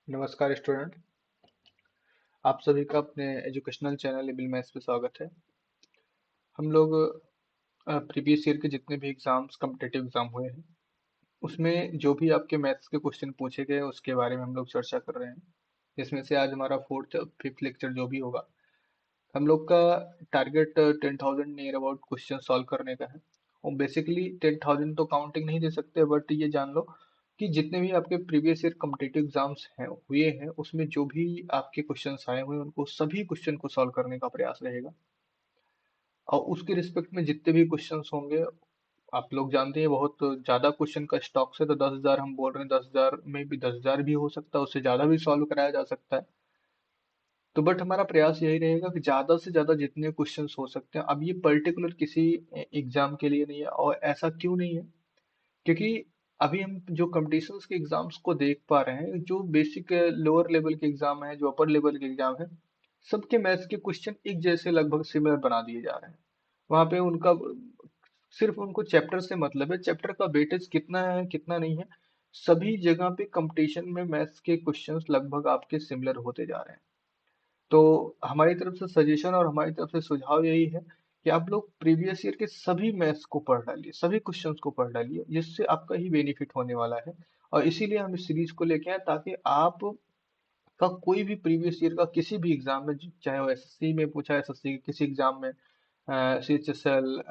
नमस्कार स्टूडेंट। आप सभी का अपने एजुकेशनल चैनल एबिल मैथ्स पे स्वागत है। हम लोग प्रीवियस ईयर के जितने भी एग्जाम्स कॉम्पिटिटिव एग्जाम हुए हैं उसमें जो भी आपके मैथ्स के क्वेश्चन पूछे गए उसके बारे में हम लोग चर्चा कर रहे हैं, जिसमें से आज हमारा फोर्थ फिफ्थ लेक्चर जो भी होगा, हम लोग का target 10,000 near about question solve करने का है। और बेसिकली 10,000 तो काउंटिंग नहीं दे सकते, बट ये जान लो कि जितने भी आपके प्रीवियस ईयर कॉम्पिटिटिव एग्जाम्स हैं हुए हैं उसमें जो भी आपके क्वेश्चंस आए हुए हैं उनको सभी क्वेश्चन को सॉल्व करने का प्रयास रहेगा। और उसके रिस्पेक्ट में जितने भी क्वेश्चंस होंगे, आप लोग जानते हैं बहुत ज्यादा क्वेश्चन का स्टॉक है, तो 10,000 हम बोल रहे हैं, 10,000 में भी 10,000 भी हो सकता है, उससे ज्यादा भी सॉल्व कराया जा सकता है। तो बट हमारा प्रयास यही रहेगा कि ज्यादा से ज्यादा जितने क्वेश्चंस हो सकते हैं। अब ये पर्टिकुलर किसी एग्जाम के लिए नहीं है, और ऐसा क्यों नहीं है, क्योंकि अभी हम जो कंपटीशंस के एग्जाम्स को देख पा रहे हैं, जो बेसिक लोअर लेवल के एग्जाम है, जो अपर लेवल के एग्जाम है, सबके मैथ्स के क्वेश्चन एक जैसे लगभग सिमिलर बना दिए जा रहे हैं। वहां पे उनका सिर्फ उनको चैप्टर से मतलब है, चैप्टर का वेटेज कितना है कितना नहीं है, सभी जगह पे कंपटीशन में मैथ्स के क्वेश्चंस लगभग आपके सिमिलर होते जा रहे हैं। तो हमारी तरफ से सजेशन और हमारी तरफ से सुझाव यही है कि आप लोग प्रीवियस ईयर के सभी मैथ्स को पढ़ डालिए, सभी क्वेश्चंस को पढ़ डालिए, जिससे आपका ही बेनिफिट होने वाला है। और इसीलिए हम इस सीरीज को लेके आए, ताकि आप का कोई भी प्रीवियस ईयर का किसी भी एग्जाम में, चाहे वो एसएससी में पूछा, एसएससी के किसी एग्जाम में, सीएचएसएल,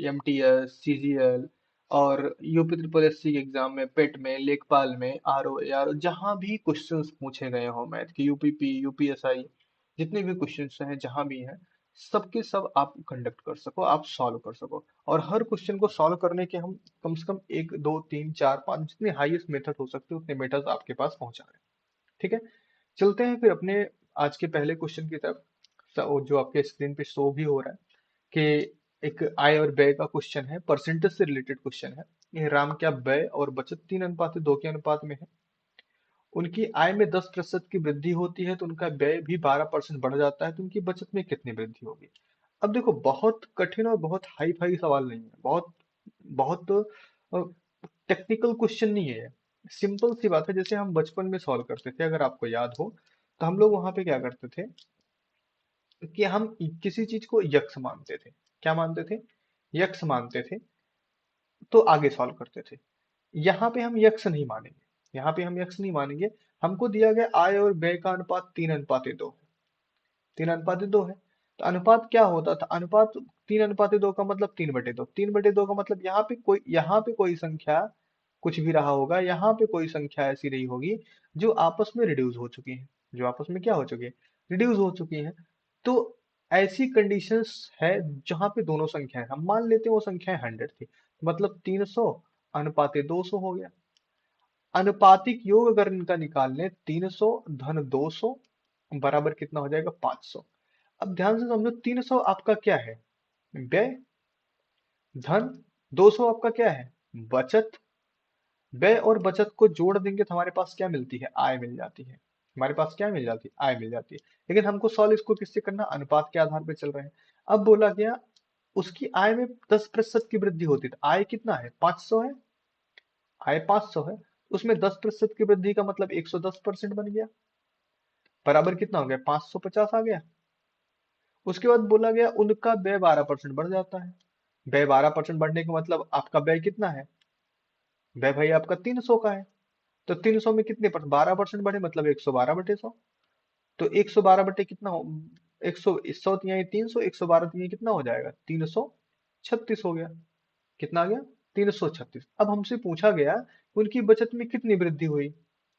एमटीएस, सीजीएल, और यूपी ट्रिपल एससी के एग्जाम में, पेट में, लेखपाल में, आरओ एआरओ, जहां भी क्वेश्चंस पूछे गए हो मैथ के, यूपीपी, यूपीएसआई, जितने भी क्वेश्चंस हैं जहां भी हैं, सबके सब आप कंडक्ट कर सको, आप सॉल्व कर सको। और हर क्वेश्चन को सॉल्व करने के हम कम से कम एक दो तीन चार पांच जितने हाईएस्ट मेथड हो सकते हैं उतने मेथड आपके पास पहुंचा रहे हैं। ठीक है, चलते हैं फिर अपने आज के पहले क्वेश्चन की तरफ। जो आपके स्क्रीन पे शो भी हो रहा है कि एक आय और व्यय का क्वेश्चन है, परसेंटेज से रिलेटेड क्वेश्चन है। ये राम क्या व्यय और बचत 3:2 के अनुपात में है। उनकी आय में 10% की वृद्धि होती है तो उनका व्यय भी 12% बढ़ जाता है, तो उनकी बचत में कितनी वृद्धि होगी। अब देखो, बहुत कठिन और बहुत हाई फाई सवाल नहीं है, बहुत बहुत टेक्निकल क्वेश्चन नहीं है। सिंपल सी बात है, जैसे हम बचपन में सॉल्व करते थे, अगर आपको याद हो, तो हम लोग वहां पे क्या करते थे कि हम किसी चीज को यक्स मानते थे। क्या मानते थे? यक्स मानते थे, तो आगे सॉल्व करते थे। यहाँ पे हम यक्स नहीं मानेंगे, यहाँ पे हम यक्स नहीं मानेंगे। हमको दिया गया आय और व्यय का अनुपात 3:2 है। 3:2 है, तो अनुपात क्या होता था? अनुपात 3:2 का मतलब 3/2। 3/2 का मतलब यहाँ पे कोई संख्या कुछ भी रहा होगा, यहाँ पे कोई संख्या ऐसी रही होगी जो आपस में रिड्यूस हो चुकी है, जो आपस में क्या हो चुकी है? रिड्यूस हो चुकी है। तो ऐसी कंडीशंस है जहां पे दोनों संख्याएं, हम मान लेते हैं वो संख्याएं 100 थी, मतलब 300 अनुपाते 200 हो गया। अनुपातिक योग अगर इनका निकाल लें, 300 धन 200 बराबर कितना हो जाएगा? 500। अब ध्यान से समझो, 300 आपका क्या है? व्यय। धन 200 आपका क्या है? बचत। व्यय और बचत को जोड़ देंगे तो हमारे पास क्या मिलती है? आय मिल जाती है। हमारे पास क्या मिल जाती है? आय मिल जाती है। लेकिन हमको सॉल्व इसको किससे करना? अनुपात के आधार पर चल रहे हैं। अब बोला गया उसकी आय में 10% की वृद्धि होती है, तो आय कितना है? 500 है। आय 500 है, उसमें 10% की वृद्धि का मतलब 110% बन गया, बराबर कितना हो गया? 550 आ गया। उसके बाद बोला गया उनका व्यय 12% बढ़ जाता है। व्यय 12% बढ़ने का मतलब आपका व्यय कितना है? व्यय भाई आपका 300 का है, तो 300 में कितने पर 12% बढ़े, मतलब 112/100। तो 112 कितना हो? 100, 100 तिहाई 300, 112 तिहाई कितना हो जाएगा? 336 हो गया। कितना आ गया? 336। अब हमसे पूछा गया उनकी बचत में कितनी वृद्धि हुई,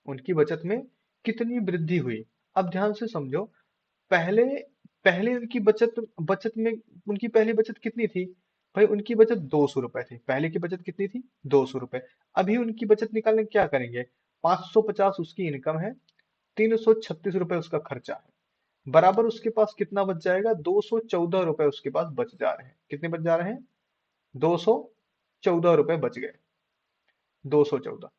उनकी बचत में कितनी वृद्धि हुई। अब ध्यान से समझो, पहले पहले उनकी बचत बचत में उनकी पहली बचत कितनी थी? भाई उनकी बचत 200 रुपए थी, पहले की बचत कितनी थी? 200 रुपए। अभी उनकी बचत निकालने क्या करेंगे? 550 उसकी इनकम है, 336 रुपए उसका खर्चा है, बराबर उसके पास कितना बच जाएगा? 214 रुपए उसके पास बच जा रहे हैं। कितने बच जा रहे हैं? 214 रुपए बच गए। 214।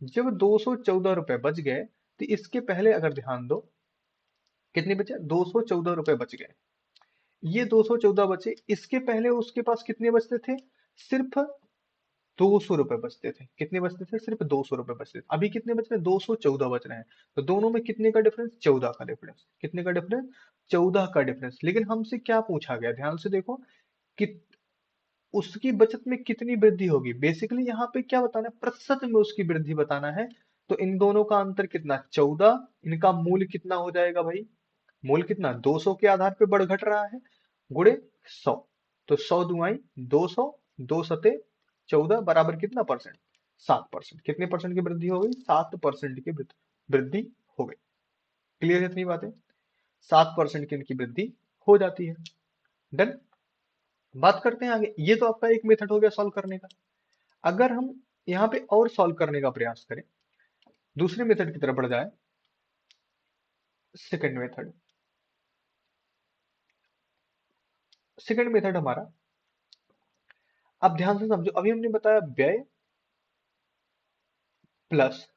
जब 214 रुपए बच गए, तो इसके पहले अगर ध्यान दो, कितने बचे? 214 रुपए बच गए। ये 214 बचे, इसके पहले उसके पास कितने बचते थे? सिर्फ 200 रुपए बचते थे। कितने बचते थे? सिर्फ 200 रुपए बचते थे। अभी कितने बच रहे हैं? 214 बच रहे हैं। तो दोनों में कितने का डिफरेंस? 14 का डिफरेंस। कितने का डिफरेंस? 14 का डिफरेंस। लेकिन हमसे क्या पूछा गया, ध्यान से देखो कि उसकी बचत में कितनी वृद्धि होगी। बेसिकली यहाँ पे क्या बताना है? प्रतिशत में उसकी वृद्धि बताना है। तो इन दोनों का अंतर कितना? 14। इनका मूल कितना हो जाएगा भाई? मूल कितना? 200 के आधार पे बढ़ घट रहा है, गुणे 100। तो 100 दुआई 200, 2 सते 14 बराबर कितना परसेंट? 7%। कितने परसेंट की वृद्धि हो गई? 7% की वृद्धि हो गई। क्लियर है इतनी बातें? 7% की इनकी वृद्धि हो जाती है। डन। बात करते हैं आगे। ये तो आपका एक मेथड हो गया सॉल्व करने का। अगर हम यहाँ पे और सॉल्व करने का प्रयास करें, दूसरे मेथड की तरफ बढ़ जाए, सेकंड मेथड। सेकंड मेथड हमारा, अब ध्यान से समझो। अभी हमने बताया व्यय प्लस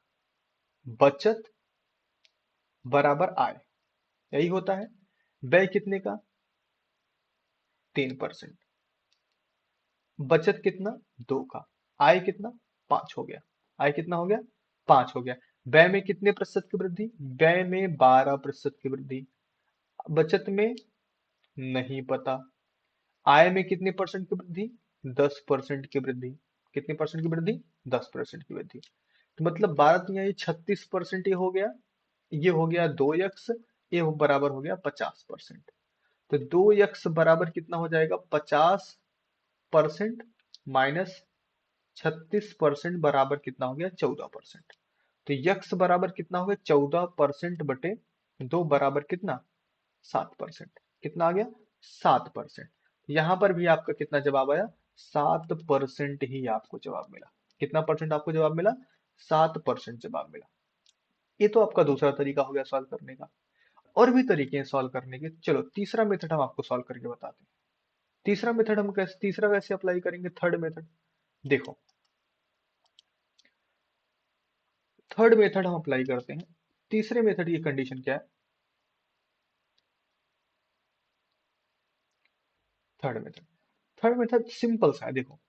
बचत बराबर आय, यही होता है। व्यय कितने का? 3%। बचत कितना? 2 का। आय कितना? 5 हो गया। आय कितना हो गया? 5 हो गया। व्यय में कितने प्रतिशत की वृद्धि? व्यय में 12% की वृद्धि। बचत में नहीं पता। आय में कितने परसेंट की वृद्धि? 10% की वृद्धि। कितने परसेंट की वृद्धि? 10% की वृद्धि। तो मतलब 12 ये 36% ये हो गया। ये हो गया 2x, ये बराबर हो गया 50%। तो 2x बराबर कितना हो जाएगा? 50% माइनस 36% बराबर कितना हो गया? 14%। तो यक्स बराबर कितना हो गया? 14% बटे 2 बराबर कितना? 7%। कितना आ गया? 7%। यहां पर भी आपका कितना जवाब आया? 7% ही आपको जवाब मिला। कितना परसेंट आपको जवाब मिला? 7% जवाब मिला। ये तो आपका दूसरा तरीका हो गया सॉल्व करने का। और भी तरीके हैं सॉल्व करने के। चलो तीसरा मेथड हम आपको सॉल्व करके बताते हैं। तीसरा कैसे अप्लाई करेंगे? Third method. देखो, थर्ड मेथड हम अप्लाई करते हैं। तीसरे मेथड की कंडीशन क्या है? थर्ड मेथड सिंपल सा है। देखो,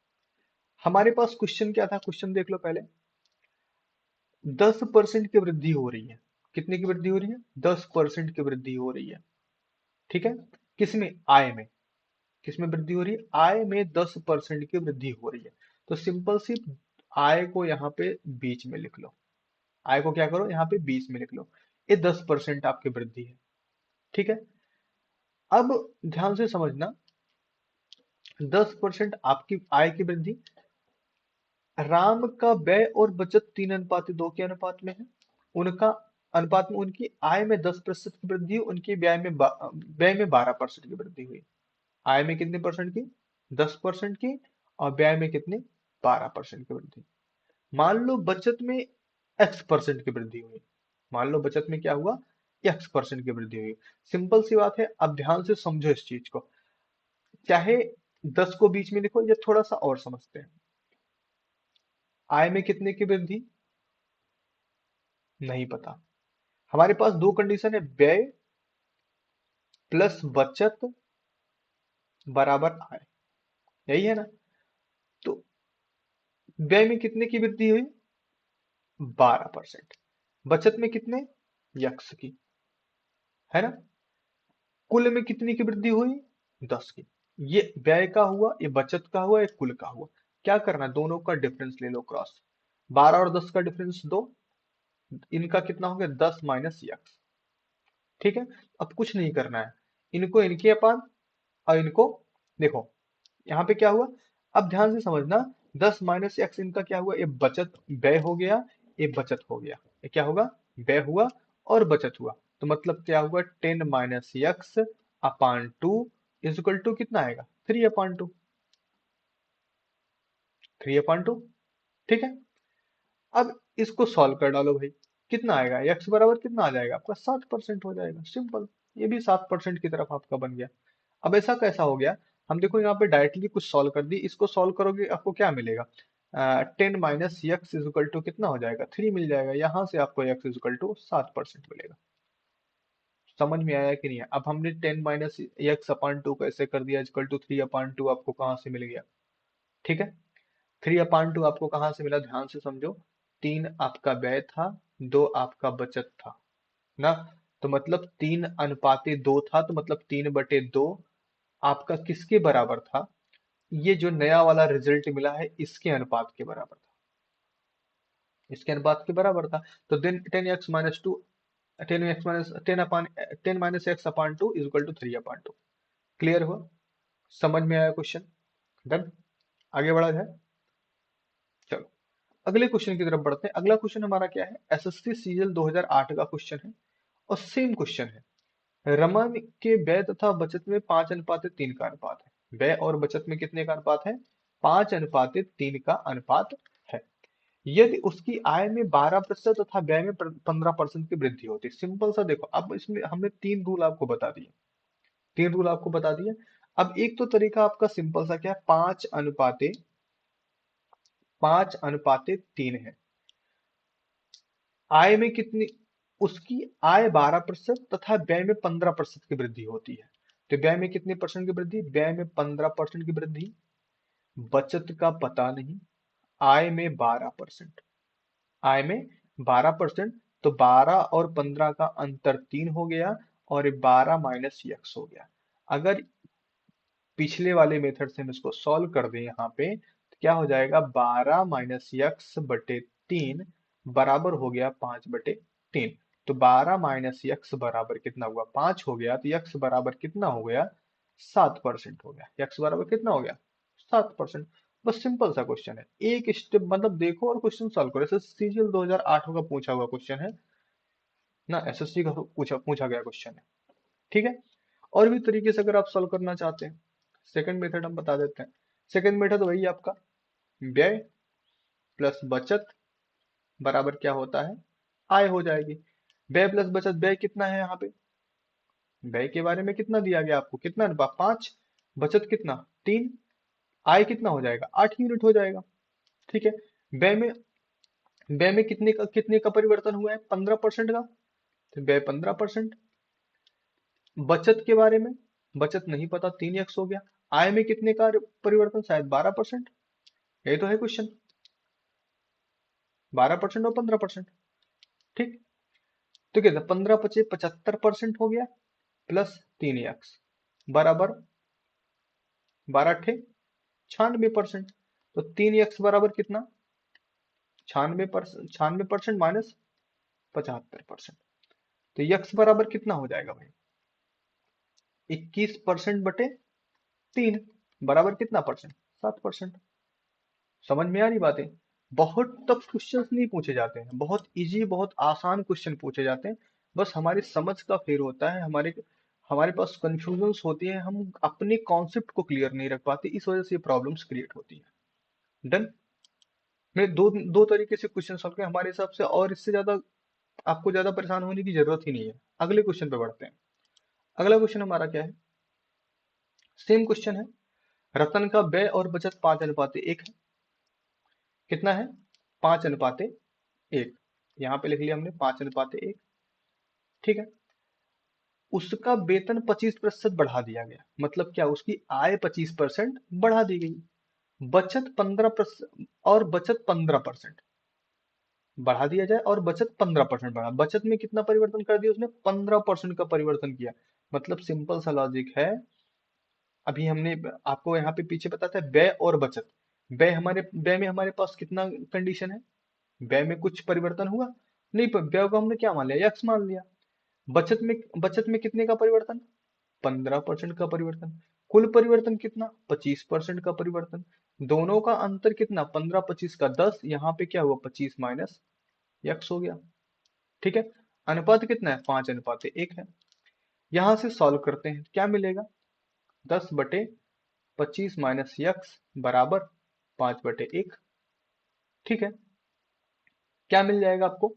हमारे पास क्वेश्चन क्या था? क्वेश्चन देख लो पहले। 10% की वृद्धि हो रही है। कितने की वृद्धि हो रही है? 10% की वृद्धि हो रही है। ठीक है। किसमें? आय में। किसमें वृद्धि हो रही है? आय में 10% की वृद्धि हो रही है। तो सिंपल सी आय को यहाँ पे बीच में लिख लो। आय को क्या करो? यहाँ पे बीच में लिख लो। ये 10% आपकी वृद्धि है। ठीक है। अब ध्यान से समझना, 10% आपकी आय की वृद्धि, राम का व्यय और बचत 3:2 के अनुपात में है। उनका अनुपात में उनकी आय में 10% की वृद्धि हुई, उनकी व्यय में 12% की वृद्धि हुई। आय में कितने परसेंट की? 10% की। और व्यय में कितने? 12% की वृद्धि। मान लो बचत में x% की वृद्धि हुई। मान लो बचत में क्या हुआ? x% की वृद्धि हुई। सिंपल सी बात है। अब ध्यान से समझो इस चीज को। चाहे 10 को बीच में लिखो या थोड़ा सा और समझते हैं। आय में कितने की वृद्धि? नहीं पता। हमारे पास दो कंडीशन है, व्यय प्लस बचत बराबर आय, यही है ना? तो व्यय में कितने की वृद्धि हुई? 12%। बचत में कितने? यक्स की, है ना? कुल में कितनी की वृद्धि हुई? 10 की। ये व्यय का हुआ, ये बचत का हुआ, ये कुल का हुआ। क्या करना है? दोनों का डिफरेंस ले लो क्रॉस। 12 और 10 का डिफरेंस 2। इनका कितना हो गया? 10 माइनस यक्स। ठीक है। अब कुछ नहीं करना है। इनको इनके अपान और इनको, देखो यहाँ पे क्या हुआ? अब ध्यान से समझना। 10 माइनस एक्स इनका क्या हुआ? ये बचत व्यय हो गया, ये बचत हो गया। ये क्या होगा? व्यय हुआ और बचत हुआ। तो मतलब क्या हुआ? 10 minus x upon 2 is equal to कितना आएगा? 3/2। 3/2। ठीक है। अब इसको सॉल्व कर डालो भाई। कितना आएगा? एक्स बराबर कितना आ जाएगा आपका? 7% हो जाएगा। सिंपल। ये भी 7% की तरफ आपका बन गया। अब ऐसा कैसा हो गया? हम देखो यहाँ पे डायरेक्टली कुछ सॉल्व कर दी। इसको सॉल्व करोगे आपको क्या मिलेगा? 10 minus x is equal to कितना हो जाएगा? 3 मिल जाएगा। यहाँ से आपको एक्स इज इक्वल टू 7% मिलेगा। समझ में आया कि नहीं है? अब हमने 10 माइनस एक्स अपान 2 कैसे कर दिया इक्वल टू 3/2, आपको कहाँ से मिल गया? ठीक है। 3/2 आपको कहाँ से मिला, ध्यान से समझो। 3 आपका व्यय था, 2 आपका बचत था ना। तो मतलब 3/2 था, तो मतलब 3/2 आपका किसके बराबर था, ये जो नया वाला रिजल्ट मिला है इसके अनुपात के बराबर था, इसके अनुपात के बराबर था। तो then 10x-2, 10x minus 10 - x/2 is equal to 3/2। Clear हुआ, समझ में आया क्वेश्चन? डन, आगे बढ़ा जाए। चलो अगले क्वेश्चन की तरफ बढ़ते हैं। अगला क्वेश्चन हमारा क्या है, एसएससी सीजीएल 2008 का क्वेश्चन है और सेम क्वेश्चन है। रमन के व्यय तथा बचत में 5:3 का अनुपात है। व्यय और बचत में कितने का अनुपात है, 5:3 का अनुपात है। यदि उसकी आय में 12% तथा व्यय में 15% की वृद्धि होती है। सिंपल सा देखो, अब इसमें हमने 3 रूल आपको बता दिए, 3 रूल आपको बता दिए। अब एक तो तरीका आपका सिंपल सा क्या है, 5:3 है। आय में कितनी, उसकी आय 12% तथा व्यय में 15% की वृद्धि होती है। तो व्यय में कितने परसेंट की वृद्धि, व्यय में 15% की वृद्धि, बचत का पता नहीं, आय में 12%, आय में 12%। तो 12 और 15 का अंतर 3 हो गया और 12 माइनस यक्स हो गया। अगर पिछले वाले मेथड से हम इसको सॉल्व कर दें यहाँ पे, तो क्या हो जाएगा, 12 - x/3 बराबर हो गया 5/3। तो 12 - x बराबर कितना हुआ, 5 हो गया। तो यक्स बराबर कितना हो गया, 7% हो गया। यक्स बराबर कितना हो गया, 7%। बस सिंपल सा क्वेश्चन है, एक स्टेप मतलब देखो और क्वेश्चन सॉल्व करो। ऐसे सीजीएल 2008 का पूछा हुआ क्वेश्चन है ना, एसएससी का पूछा पूछा गया क्वेश्चन है। ठीक है, और भी तरीके से अगर आप सॉल्व करना चाहते हैं, सेकंड मेथड हम बता देते हैं। सेकंड मेथड वही आपका, व्यय प्लस बचत बराबर क्या होता है, आय हो जाएगी। व्यय प्लस बचत, व्यय कितना है यहाँ पे, व्यय के बारे में कितना दिया गया आपको, कितना, 5, बचत कितना, 3, आय कितना हो जाएगा, 8 यूनिट हो जाएगा। ठीक है, व्यय में, व्यय में कितने का परिवर्तन हुआ है, 15% का। तो व्यय 15%। बचत के बारे में, बचत नहीं पता, 3x हो गया। आय में कितने का परिवर्तन, शायद 12%। यही तो है क्वेश्चन, 12% और 15%। ठीक, तो क्या 15 × 5 = 75% हो गया, प्लस 3x बराबर 12 × 8 = 96%। तो 3x बराबर कितना, 96% माइनस 75%। तो यक्स बराबर कितना हो जाएगा भाई, 21%/3 बराबर कितना परसेंट, 7%। समझ में आ रही बातें? बहुत टफ क्वेश्चंस नहीं पूछे जाते हैं, बहुत इजी, बहुत आसान क्वेश्चन पूछे जाते हैं। बस हमारी समझ का फेर होता है, हमारे हमारे पास कंफ्यूजन्स होती है, हम अपने कॉन्सेप्ट को क्लियर नहीं रख पाते, इस वजह से प्रॉब्लम्स क्रिएट होती है। डन, मैं दो दो तरीके से क्वेश्चन सॉल्व किए हमारे हिसाब से, और इससे ज्यादा आपको ज्यादा परेशान होने की जरूरत ही नहीं है। अगले क्वेश्चन पे बढ़ते हैं। अगला क्वेश्चन हमारा क्या है, सेम क्वेश्चन है। रतन का व्यय और बचत 5:1 है। कितना है, 5:1। यहाँ पे लिख लिया हमने 5:1। ठीक है, उसका वेतन 25% बढ़ा दिया गया, मतलब क्या, उसकी आय 25% बढ़ा दी गई। बचत 15% और बचत 15% बढ़ा दिया जाए, और बचत 15% बढ़ा, बचत में कितना परिवर्तन कर दिया उसने, 15% का परिवर्तन किया। मतलब सिंपल सा लॉजिक है, अभी हमने आपको यहाँ पे पीछे बताया था व्यय और बचत। व्यय में हमारे पास कितना कंडीशन है, व्यय में कुछ परिवर्तन हुआ नहीं, पर व्यय को हमने क्या मान लिया, यक्स मान लिया। बचत में कितने का परिवर्तन, 15% का परिवर्तन। कुल परिवर्तन कितना, 25% का परिवर्तन। दोनों का अंतर कितना, 15 25 का 10, यहाँ पे क्या हुआ, 25 माइनस यक्स हो गया। ठीक है, अनुपात कितना है, 5:1 है। यहां से सॉल्व करते हैं, क्या मिलेगा, 10/25 माइनस यक्स बराबर 5/1। ठीक है, क्या मिल जाएगा आपको,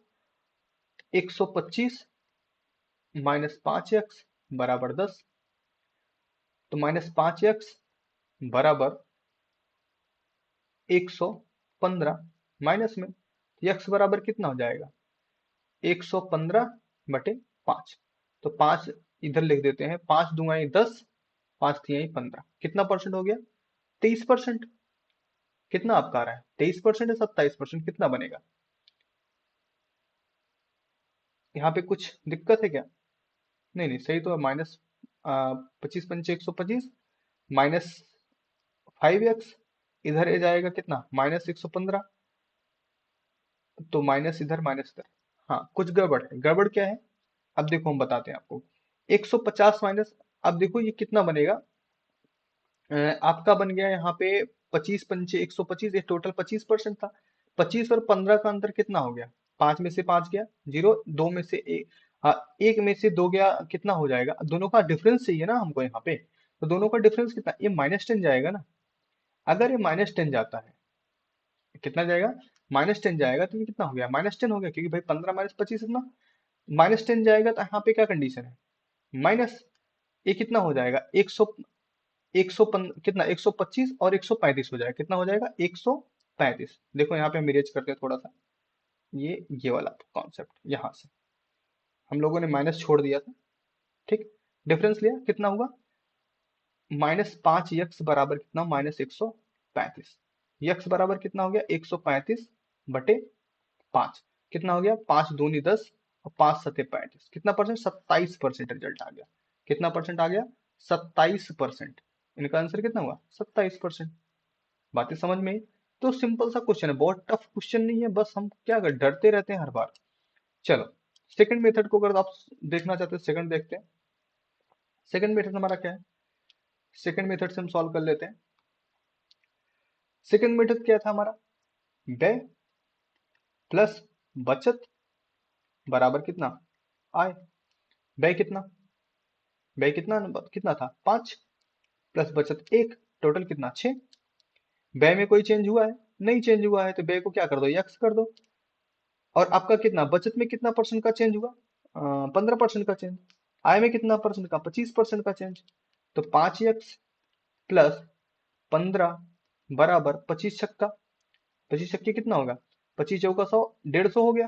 125 माइनस 5x बराबर 10। तो -5x बराबर 115 माइनस में, x बराबर कितना हो जाएगा, 115/5। तो 5 इधर लिख देते हैं, 5 दूंगा 10, 5 3 15, कितना परसेंट हो गया, 23%। कितना आपका आ रहा है? 23% या 27%? कितना बनेगा? यहाँ पे कुछ दिक्कत है क्या? नहीं नहीं, सही तो है। माइनस 25 × 5 = 125, माइनस 5x, इधर ए जाएगा कितना? -115, तो माइनस इधर माइनस इधर। हाँ, कुछ गड़बड़ है। गड़बड़ क्या है? अब देखो हम बताते हैं आपको। 150 माइनस, अब देखो ये कितना बनेगा। आपका बन गया यहाँ पे 25 × 5 = 125, ये टोटल 25% था। 25 और 15 का अंतर कितना हो गया? 5 में से 5 गया 0, 2 में से 1, हाँ, 1 में से 2 गया, कितना हो जाएगा? दोनों का डिफरेंस चाहिए ना हमको यहाँ पे, तो दोनों का डिफरेंस कितना? ये -10 जाएगा ना। अगर ये -10 जाता है, कितना जाएगा? -10 जाएगा, तो ये कितना हो गया? -10 हो गया, क्योंकि भाई 15 - 25 इतना। -10 जाएगा तो यहाँ पे क्या कंडीशन है? माइनस, ये कितना हो जाएगा? 100 कितना? 125 और 135 हो जाएगा। कितना हो जाएगा? 135। देखो यहाँ पे हम इरेज करते हैं थोड़ा सा, ये वाला कॉन्सेप्ट, यहाँ से हम लोगों ने माइनस छोड़ दिया था, ठीक। डिफरेंस लिया, कितना हुआ? -5x बराबर कितना? -135। यक्स बराबर कितना हो गया? 135/5। कितना हो गया? 5 दूनी 10 और 5 सत्ते 35। कितना परसेंट? 27% रिजल्ट आ गया। कितना परसेंट आ गया? 27%। इनका आंसर कितना हुआ? 27%। बातें समझ में आई? तो सिंपल सा क्वेश्चन है, बहुत टफ क्वेश्चन नहीं है, बस हम क्या कर डरते रहते हैं हर बार। चलो, सेकंड मेथड को अगर आप देखना चाहते हैं, सेकंड देखते हैं। सेकंड मेथड हमारा क्या है? सेकंड मेथड से हम सॉल्व कर लेते हैं। सेकंड मेथड क्या था हमारा? व्यय प्लस बचत बराबर कितना? आय। व्यय कितना? व्यय कितना था? 5, प्लस बचत 1, टोटल कितना? 6। व्यय में कोई चेंज हुआ है? नहीं चेंज हुआ है, तो व्यय को क्या कर दो? यक्स कर दो। और आपका कितना? बचत में कितना परसेंट का चेंज हुआ? 15% का चेंज। आय में कितना परसेंट का? 25% का चेंज। तो 5x प्लस 15 बराबर 25 छक्का, 25 छक्के कितना होगा? 25 × 4 = 100, 150 हो गया।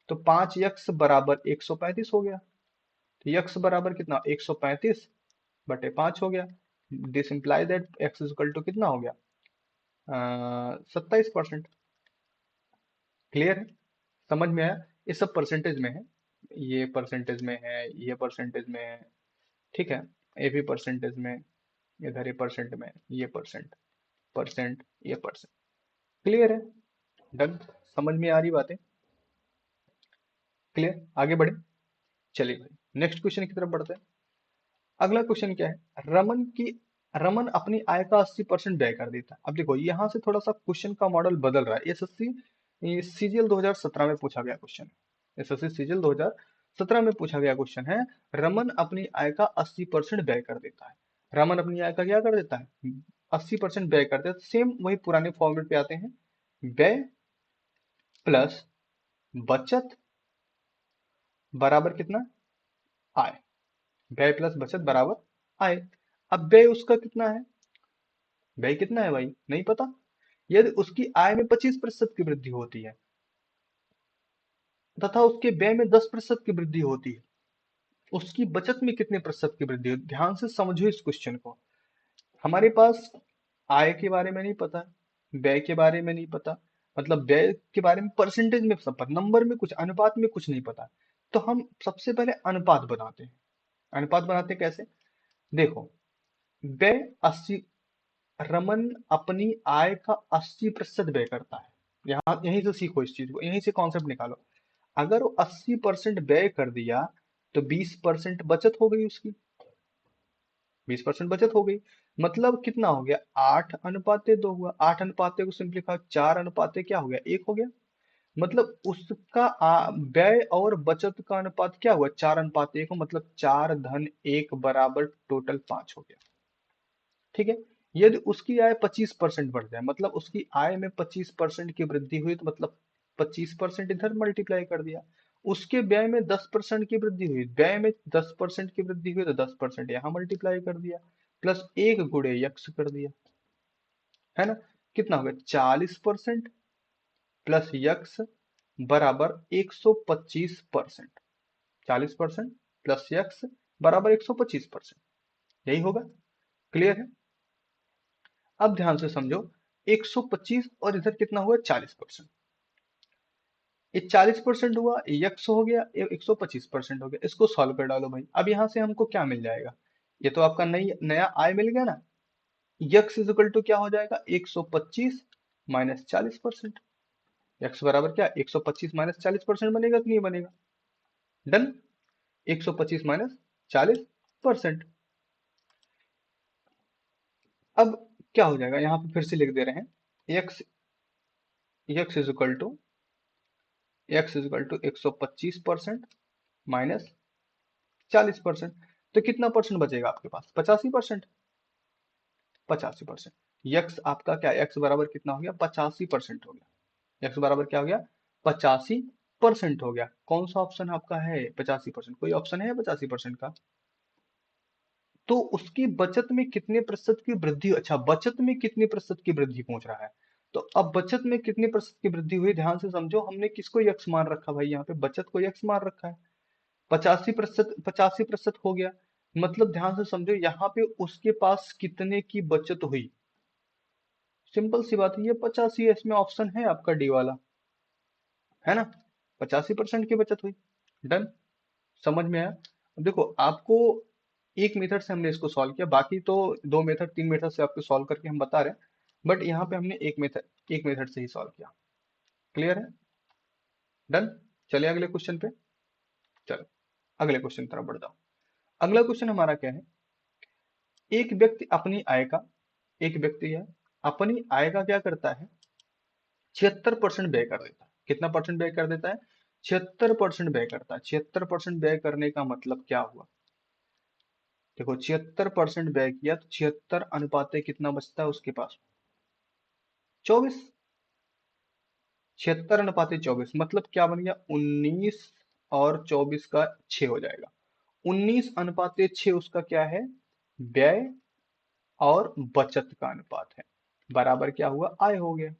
तो 5x बराबर 135 हो गया। तो x बराबर कितना? 135/5 हो गया। This imply that x is equal to कितना हो गया? 27%। क्लियर है? समझ में आया? ये सब परसेंटेज में है, ये परसेंटेज में है, ये परसेंटेज में है, ठीक है। ये भी परसेंटेज में, इधर ये परसेंट में, ये परसेंट, परसेंट, ये परसेंट। क्लियर है? डन? समझ में आ रही बातें? क्लियर? आगे बढ़े? चलिए भाई, नेक्स्ट क्वेश्चन की तरफ बढ़ते हैं। अगला क्वेश्चन क्या है? रमन अपनी आय का 80% व्यय कर देता है। अब देखो यहाँ से थोड़ा सा क्वेश्चन का मॉडल बदल रहा है। एसएससी सीजीएल 2017 में पूछा गया क्वेश्चन, एसएससी सीजीएल 2017 में पूछा गया क्वेश्चन है। रमन अपनी आय का 80% व्यय कर देता है। रमन अपनी आय का क्या कर देता है? 80% व्यय कर देता है। सेम वही पुराने फॉर्मेट पे आते हैं। व्यय प्लस बचत बराबर कितना? आय। व्यय प्लस बचत बराबर आय। अब व्यय उसका कितना है? व्यय कितना है भाई? नहीं पता। यदि उसकी आय में 25% की वृद्धि होती है तथा उसके व्यय में 10% की वृद्धि होती है, उसकी बचत में कितने प्रतिशत की वृद्धि होती है? ध्यान से समझो इस क्वेश्चन को। हमारे पास आय के बारे में नहीं पता, व्यय के बारे में नहीं पता, मतलब व्यय के बारे में परसेंटेज में सब पता, नंबर में कुछ, अनुपात में कुछ नहीं पता। तो हम सबसे पहले अनुपात बनाते हैं। अनुपात बनाते कैसे? देखो, व्यय 80, रमन अपनी आय का 80% व्यय करता है। यहाँ यहीं से सीखो इस चीज को, यहीं से कॉन्सेप्ट निकालो। अगर वो 80% व्यय कर दिया तो 20% बचत हो गई उसकी। 20% बचत हो गई, मतलब कितना हो गया? 8:2 हुआ। 8:2 को सिंपलीफाई, 4:, क्या हो गया? 1 हो गया। मतलब उसका व्यय और बचत का अनुपात क्या हुआ? 4:1 हो, मतलब 4:1 बराबर टोटल 5 हो गया। ठीक है। यदि उसकी आय 25% बढ़ जाए, मतलब उसकी आय में 25% की वृद्धि हुई, तो मतलब 25% इधर मल्टीप्लाई कर दिया। उसके व्यय में 10% की वृद्धि हुई, व्यय में 10% की वृद्धि हुई, तो 10% यहाँ मल्टीप्लाई कर दिया, प्लस 1 × यक्स कर दिया, है ना। कितना हो गया? 40% प्लस यक्स बराबर 125%। 40% प्लस यक्स बराबर 125%, यही होगा। क्लियर है? अब ध्यान से समझो, 125 और इधर कितना हुआ 40%। ये 40% हुआ, यक्स हो गया, ये 125% हो गया। इसको सॉल्व कर डालो भाई। अब यहाँ से हमको क्या मिल जाएगा? ये तो आपका नई नया आय मिल गया ना। यक्स इज इक्वल टू क्या हो जाएगा? 125 माइनस 40%। यक्स बराबर क्या? 125 माइनस 40% बनेगा कि नहीं बनेगा? डन। 125 माइनस 40%। अब क्या हो जाएगा? यहाँ पे फिर से लिख दे रहे हैं x x is equal to 125% minus 40%। तो कितना परसेंट बचेगा आपके पास? 85%। 85%। यक्स आपका क्या? एक्स बराबर कितना हो गया? 85% हो गया। एक्स बराबर क्या हो गया? 85% हो गया। कौन सा ऑप्शन आपका है 85%? कोई ऑप्शन है 85% का? तो उसकी बचत में कितने प्रतिशत की वृद्धि? अच्छा, बचत में कितने प्रतिशत की वृद्धि पहुंच रहा है? तो अब बचत में कितने प्रतिशत की वृद्धि हुई, ध्यान से समझो। हमने किसको यक्स मान रखा भाई? यहाँ पे बचत को यक्स मान रखा है। 85%, 85% हो गया। मतलब ध्यान से समझो, यहाँ पे उसके पास कितने की बचत हुई? सिंपल सी बात है, ये 85 है। इसमें ऑप्शन है आपका डी वाला, है ना। 85% की बचत हुई। डन। समझ में आया? अब देखो, आपको एक मेथड से हमने इसको सॉल्व किया, बाकी तो दो मेथड तीन मेथड से आपको सॉल्व करके हम बता रहे हैं, बट यहाँ पे हमने एक मेथड से ही सॉल्व किया। क्लियर है? डन। चलिए अगले क्वेश्चन पे। चलो अगले क्वेश्चन की तरफ बढ़ जाओ। अगला क्वेश्चन हमारा क्या है? एक व्यक्ति अपनी आय का एक व्यक्ति है, अपनी आय का क्या करता है? 76% व्यय कर देता है। कितना परसेंट व्यय कर देता है? 76% व्यय करता है। 76% व्यय करने का मतलब क्या हुआ? देखो, 76% व्यय किया तो 76 अनुपाते कितना बचता है उसके पास? 24। 76 अनुपाते 24 मतलब क्या बन गया? 19 और 24 का 6 हो जाएगा। 19 अनुपाते 6 उसका क्या है? व्यय और बचत का अनुपात है। बराबर क्या हुआ? आय हो गया।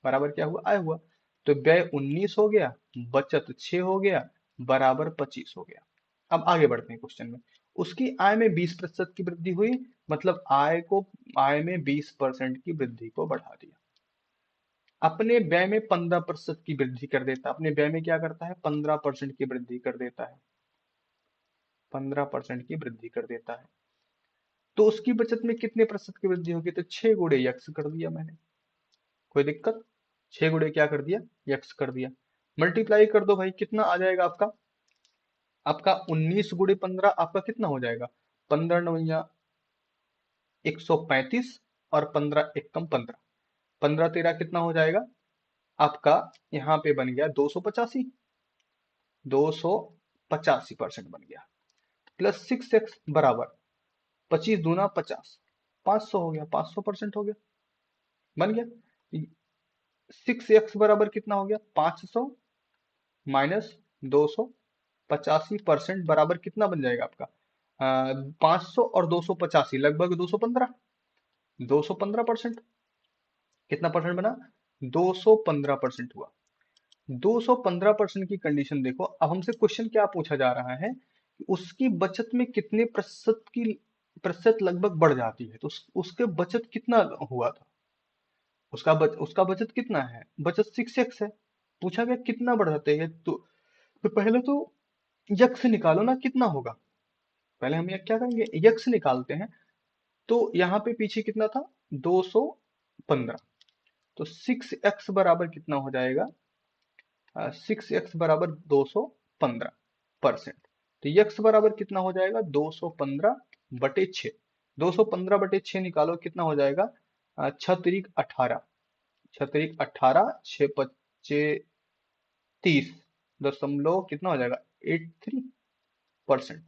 बराबर क्या हुआ? आय हुआ। तो व्यय 19 हो गया, बचत 6 हो गया, बराबर 25 हो गया। अब आगे बढ़ते हैं क्वेश्चन में। उसकी आय में 20% की वृद्धि हुई, मतलब आय में 20% की वृद्धि को बढ़ा दिया। अपने व्यय में 15% की वृद्धि कर देता है। अपने व्यय में क्या करता है? 15% की वृद्धि कर देता है। 15% की वृद्धि कर देता है। तो उसकी बचत में कितने प्रतिशत की वृद्धि होगी? तो 6 गुणे यक्स कर दिया मैंने। कोई दिक्कत? 6 गुणे क्या कर दिया? यक्स कर दिया। मल्टीप्लाई कर दो भाई, कितना आ जाएगा आपका? आपका 19 गुणे 15 आपका कितना हो जाएगा? 15 नवैया 135 और 15 एकम 15। 15 13 कितना हो जाएगा आपका? यहाँ पे बन गया 285। 285% बन गया। प्लस 6x बराबर 25 दूना 50, 500 हो गया। 500% हो गया। बन गया। 6x बराबर कितना हो गया? 500 माइनस 285% बराबर कितना बन जाएगा आपका? 500 और 285 लगभग 215। 215%। कितना परसेंट बना? 215% हुआ। 215% की कंडीशन देखो। अब हमसे क्वेश्चन क्या पूछा जा रहा है कि उसकी बचत में कितने प्रतिशत लगभग बढ़ जाती है। तो उसके बचत कितना हुआ था? उसका बचत कितना है? बचत 6x है। पूछा गया कितना बढ़ जाते हैं। तो पहले तो यक्स निकालो ना, कितना होगा। पहले हम ये क्या करेंगे? यक्स निकालते हैं। तो यहाँ पे पीछे कितना था? 215। तो 6x बराबर कितना हो जाएगा? 6x बराबर 215%। तो यक्स बराबर कितना हो जाएगा? 215/6। 215/6 निकालो, कितना हो जाएगा? 6×3 = 18। 6×3 = 18, 6×5 = 30 दशमलव कितना हो जाएगा? 83%।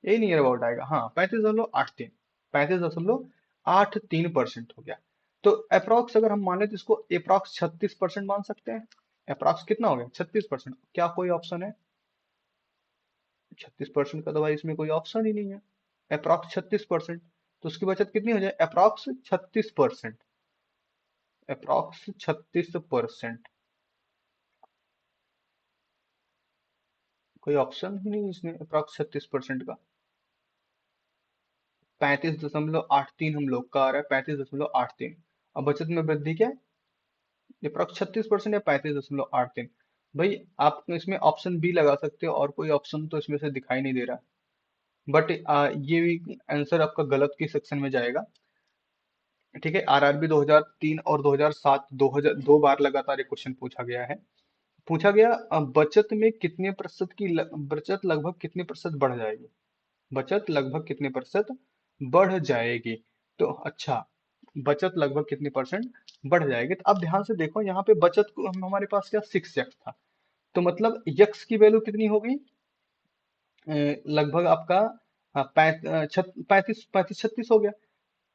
यही नियर अबाउट आएगा। हाँ, 35.83। 35.83% हो गया। तो अप्रोक्स अगर हम माने तो इसको अप्रोक्स 36% मान सकते हैं। अप्रोक्स कितना हो गया? 36%। क्या कोई ऑप्शन है? 36% का तो भाई इसमें कोई ऑप्शन ही नहीं है। अप्रोक्स 36%। तो उसकी बचत कितनी हो जाए? अप्रोक्स 36%। अप्रोक्स 36%। कोई ऑप्शन ही नहीं इसमें अप्रोक्स 36% का। 35.83 हम लोग का आ रहा है। 35.83। और बचत में वृद्धि क्या है, अप्रॉक्स 36% या 35.83। भाई आप इसमें ऑप्शन बी लगा सकते हो, और कोई ऑप्शन तो इसमें से दिखाई नहीं दे रहा। बट ये भी आंसर आपका गलत के सेक्शन में जाएगा। ठीक है, आरआरबी 2003 और 2007, दो बार लगातार ये क्वेश्चन पूछा गया है। पूछा गया बचत में कितने प्रतिशत की बचत लगभग कितने प्रतिशत बढ़ जाएगी, बचत लगभग कितने प्रतिशत बढ़ जाएगी। तो अच्छा, बचत लगभग कितने परसेंट बढ़ जाएगी, तो अब ध्यान से देखो यहाँ पे बचत को हमारे पास क्या 6x था, तो मतलब यक्स की वैल्यू कितनी हो गई, लगभग आपका 35 36 हो गया।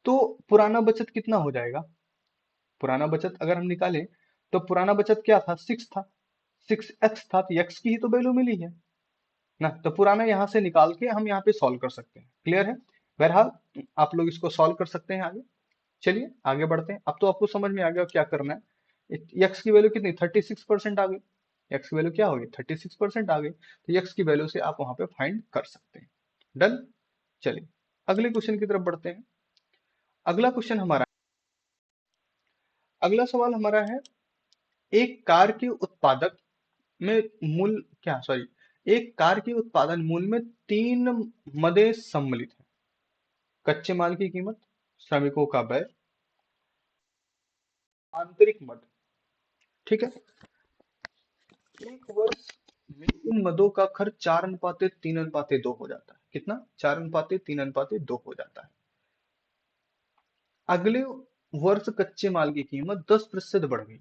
तो पुराना बचत कितना हो जाएगा, पुराना बचत अगर हम निकालें तो पुराना बचत क्या था, 6 था, 6x था, तो x की ही तो वैल्यू मिली है ना। तो पुराना यहाँ से निकाल के हम यहाँ पे सॉल्व कर सकते हैं। क्लियर है, बहरहाल आप लोग इसको सॉल्व कर सकते हैं आगे। चलिए आगे बढ़ते हैं। अब तो आपको समझ में आ गया क्या करना है। x की वैल्यू कितनी, 36% आ गई, x की वैल्यू क्या होगी, 36% आ गई, तो x की वैल्यू से आप वहां पे फाइंड कर सकते हैं। डन। चलिए अगले क्वेश्चन की तरफ बढ़ते हैं। अगला क्वेश्चन हमारा, अगला सवाल हमारा है, एक कार के उत्पादक में मूल क्या, सॉरी, एक कार के उत्पादन मूल्य में तीन मदे सम्मिलित है, कच्चे माल की कीमत, श्रमिकों का व्यय, आंतरिक मद। ठीक है, एक वर्ष में इन मदों का खर्च 4:3:2 हो जाता है। कितना, 4:3:2 हो जाता है। अगले वर्ष कच्चे माल की कीमत 10% बढ़ गई,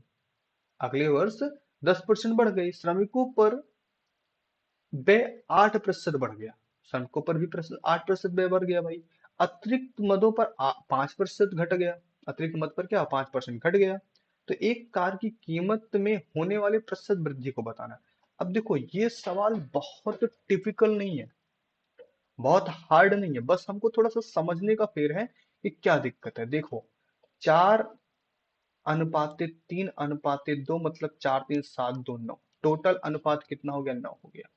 अगले वर्ष 10% बढ़ गई, श्रमिकों पर व्यय 8% बढ़ गया, श्रमिकों पर भी 8% व्यय बढ़ गया भाई। अतिरिक्त मदों पर 5% घट गया, अतिरिक्त मद पर क्या 5% घट गया। तो एक कार की कीमत में होने वाले प्रतिशत वृद्धि को बताना। अब देखो ये सवाल बहुत टिपिकल नहीं है, बहुत हार्ड नहीं है, बस हमको थोड़ा सा समझने का फेर है कि क्या दिक्कत है। देखो 4:3:2 मतलब 4:3:7:2:9, टोटल अनुपात कितना हो गया, 9 हो गया।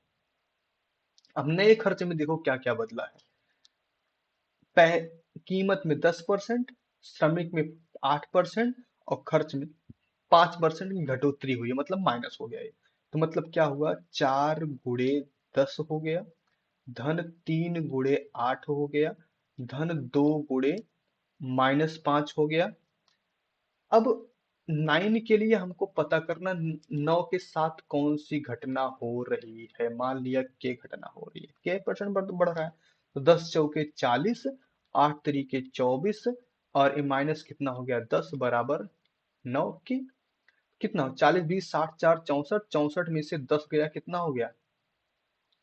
अब नए खर्च में देखो क्या क्या बदला है, कीमत में 10%, श्रमिक में 8% और खर्च में 5% की घटोतरी हुई है, मतलब माइनस हो गया ये। तो मतलब क्या हुआ, 4 × 10 हो गया, धन 3 × 8 हो गया, धन 2 × -5 हो गया। अब 9 के लिए हमको पता करना 9 के साथ कौन सी घटना हो रही है। मान लिया के घटना हो रही है, के परसेंट बढ़ रहा है, तो 10 × 4 = 40, 8 × 3 = 24, और ये माइनस कितना हो गया 10 बराबर 9 की, कितना 40 20 60 4 64, 64 में से 10 गया, कितना हो गया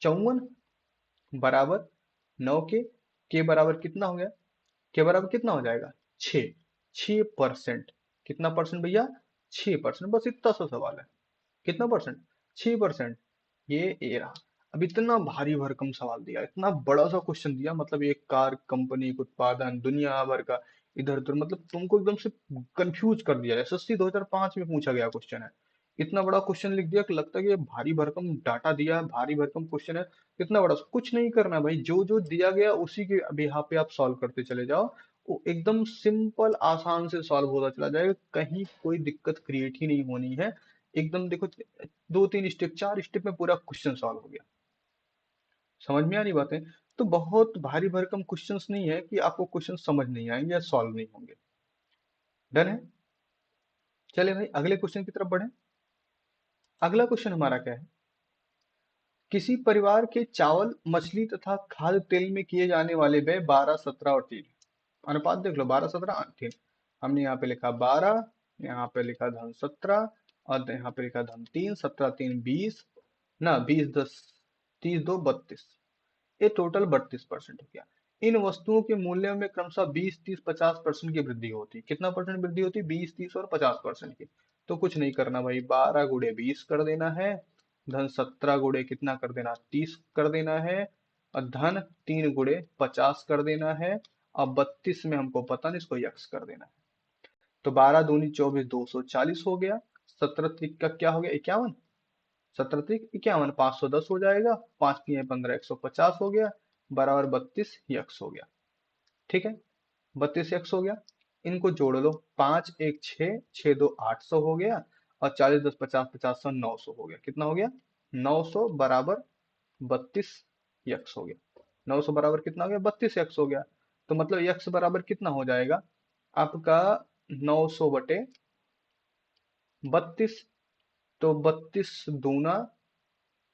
54 बराबर 9 के बराबर कितना हो गया, के बराबर कितना हो जाएगा 6, 6%। कितना परसेंट भैया, 6%। बस इतना सा सवाल है, कितना परसेंट, 6%। ये रहा। अब इतना भारी भरकम सवाल दिया, इतना बड़ा सा क्वेश्चन दिया, मतलब एक कार कंपनी का उत्पादन दुनिया भर का, इधर उधर, मतलब तुमको एकदम से कंफ्यूज कर दिया। एसएससी 2005 में पूछा गया क्वेश्चन है, इतना बड़ा क्वेश्चन लिख दिया कि लगता है कि ये भारी भरकम डाटा दिया, भारी भरकम क्वेश्चन है। इतना बड़ा कुछ नहीं करना भाई, जो जो दिया गया उसी के बिहाफ पे आप सॉल्व करते चले जाओ, वो एकदम सिंपल आसान से सॉल्व होता चला जाएगा, कहीं कोई दिक्कत क्रिएट ही नहीं होनी है। एकदम देखो 2 3 स्टेप 4 स्टेप में पूरा क्वेश्चन सॉल्व हो गया। समझ में आ रही बातें। तो बहुत भारी भरकम क्वेश्चंस नहीं है कि आपको क्वेश्चन समझ नहीं आएंगे या सॉल्व नहीं होंगे। डन है, चले भाई अगले क्वेश्चन की तरफ बढ़े। अगला क्वेश्चन हमारा क्या है, किसी परिवार के चावल मछली तथा खाद्य तेल में किए जाने वाले व्यय 12 17 और 3, अनुपात देख लो 12 17 3। हमने यहाँ पे लिखा 12, यहाँ पे लिखा धन 17, और यहाँ पे लिखा धन 3, 17 3 20, ना 20 10 30 2 32, ये टोटल 32% हो गया। इन वस्तुओं के मूल्य में क्रमशः 20 30 50% की वृद्धि होती, कितना परसेंट वृद्धि होती, 20 30 और 50% की। तो कुछ नहीं करना भाई, 12 × 20 कर देना है, धन 17 गुणे कितना कर देना 30 कर देना है, और धन 3 × 50 कर देना है, और 32 में हमको पता नहीं, इसको यक्स कर देना है। तो 12 दूनी 24 240 हो गया, 17 त्रिक का क्या हो गया 51, 17 त्रिक 51 510 हो जाएगा, 5 × 15 150 हो गया, बराबर 32 यक्स हो गया। ठीक है, 32 यक्स हो गया। इनको जोड़ लो, 5 1 6, 6 2 800 हो गया, और 40 10 50 50 100 900 हो गया। कितना हो गया? 900 बराबर 32 यक्स हो गया। 900 बराबर कितना हो गया? 32 यक्स हो गया। तो मतलब यक्स बराबर कितना हो जाएगा आपका? 900 बटे 32। तो 32 दूना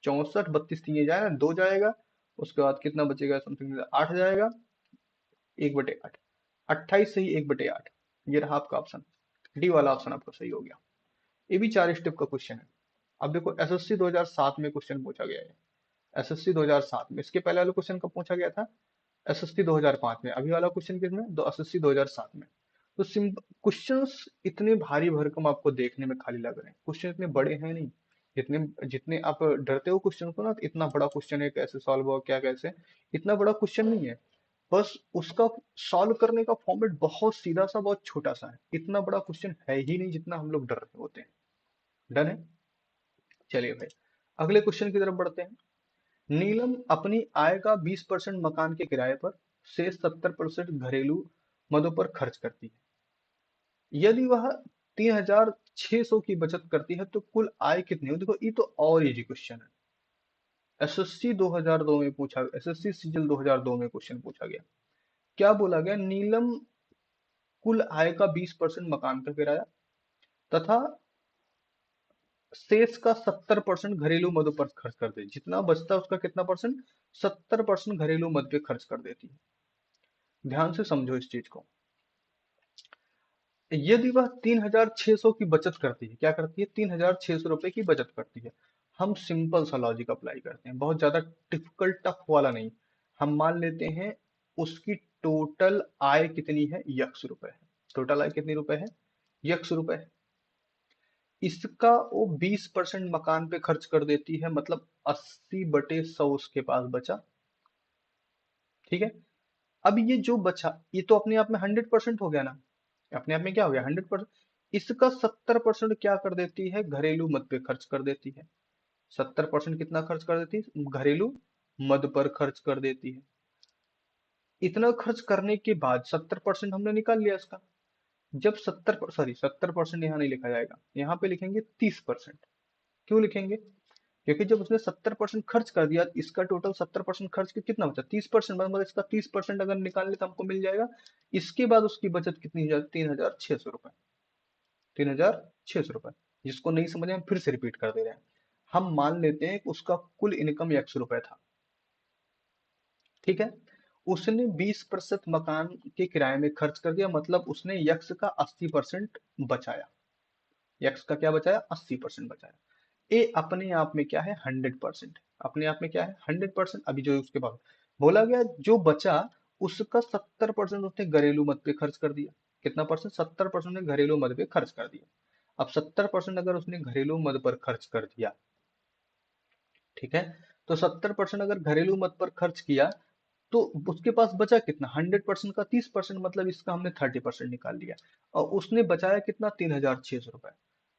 64, 32 तीन ये जाएगा, 2 जाएगा, उसके बाद कितना बचेगा? समथिंग 8 जाएगा, 1/8। 28 सही, 1/8। ये रहा आपका ऑप्शन, डी वाला ऑप्शन आपका सही हो गया। ये भी 4 स्टेप का क्वेश्चन है। अब देखो एसएससी 2007 में क्वेश्चन पूछा गया है। एसएससी 2007 में, इसके पहले वाला क्वेश्चन कब पूछा गया था? एसएससी 2005 में। अभी वाला क्वेश्चन किसमें? एसएससी 2007 में। तो क्वेश्चंस इतने भारी भरकम आपको देखने में खाली लग रहे हैं, क्वेश्चन इतने बड़े हैं नहीं। जितने जितने आप डरते हो क्वेश्चन को ना, इतना बड़ा क्वेश्चन है कैसे सॉल्व हो, क्या कैसे, इतना बड़ा क्वेश्चन नहीं है। बस उसका सॉल्व करने का फॉर्मेट बहुत सीधा सा, बहुत छोटा सा है। इतना बड़ा क्वेश्चन है ही नहीं जितना हम लोग डर रहे होते हैं। डन है? चलिए भाई, अगले क्वेश्चन की तरफ बढ़ते हैं। नीलम अपनी आय का 20% मकान के किराए पर, शेष 70% घरेलू मदों पर खर्च करती है। यदि वह 3600 की बचत करती है तो कुल आय कितनी हो? देखो ये तो और इजी क्वेश्चन है। एसएससी 2002 में पूछा, एसएससी सीजल 2002 में क्वेश्चन पूछा गया। क्या बोला गया? नीलम कुल आय का 20% मकान का किराया तथा शेष का 70% घरेलू मदों पर खर्च कर दे। जितना बचता है उसका कितना परसेंट? 70% घरेलू मद पे खर्च कर देती है। ध्यान से समझो इस चीज को। यदि वह 3600 की बचत करती है, क्या करती है? 3600 रुपए की बचत करती है। हम सिंपल सा लॉजिक अप्लाई करते हैं, बहुत ज्यादा डिफिकल्ट टफ वाला नहीं। हम मान लेते हैं उसकी टोटल आय कितनी है? यक्स रुपए है। टोटल आय कितनी रुपए है? यक्स रुपए है। इसका वो 20% मकान पे खर्च कर देती है, मतलब 80/100 उसके पास बचा। ठीक है। अब ये जो बचा, ये तो अपने आप में 100% हो गया ना। अपने आप में क्या हो गया? 100%। इसका 70% क्या कर देती है? घरेलू मद पे खर्च कर देती है। 70% कितना खर्च कर देती है? घरेलू मद पर खर्च कर देती है। इतना खर्च करने के बाद 70% हमने निकाल लिया इसका। जब 70% यहाँ नहीं लिखा जाएगा, यहाँ पे लिखेंगे 30%। क्यों लिखेंगे? क्योंकि जब उसने 70% खर्च कर दिया, इसका टोटल 70% खर्च के कितना बचा? 30%। मतलब इसका 30% अगर निकाल ले तो हमको मिल जाएगा। इसके बाद उसकी बचत कितनी हो जाती? 3600 रुपए। 3600 रुपए। जिसको नहीं समझे हम फिर से रिपीट कर दे रहे हैं। हम मान लेते हैं कि उसका कुल इनकम 100 रुपए था। ठीक है। उसने 20% मकान के किराए में खर्च कर दिया, मतलब उसने यक्स का 80% बचाया। यक्स का क्या बचाया? 80% बचाया। ए अपने आप में क्या है? 100%। अपने आप में क्या है? 100%। अभी जो उसके बाद बोला गया, जो बचा उसका 70% उसने घरेलू मद पे खर्च कर दिया। कितना परसेंट? 70% ने घरेलू मद पे खर्च कर दिया। अब 70% अगर उसने घरेलू मद पर खर्च कर दिया, ठीक है, तो 70% अगर घरेलू मद पर खर्च किया, तो उसके पास बचा कितना? 100% का 30%, मतलब इसका हमने 30% निकाल लिया। और उसने बचाया कितना? 3600 रुपए।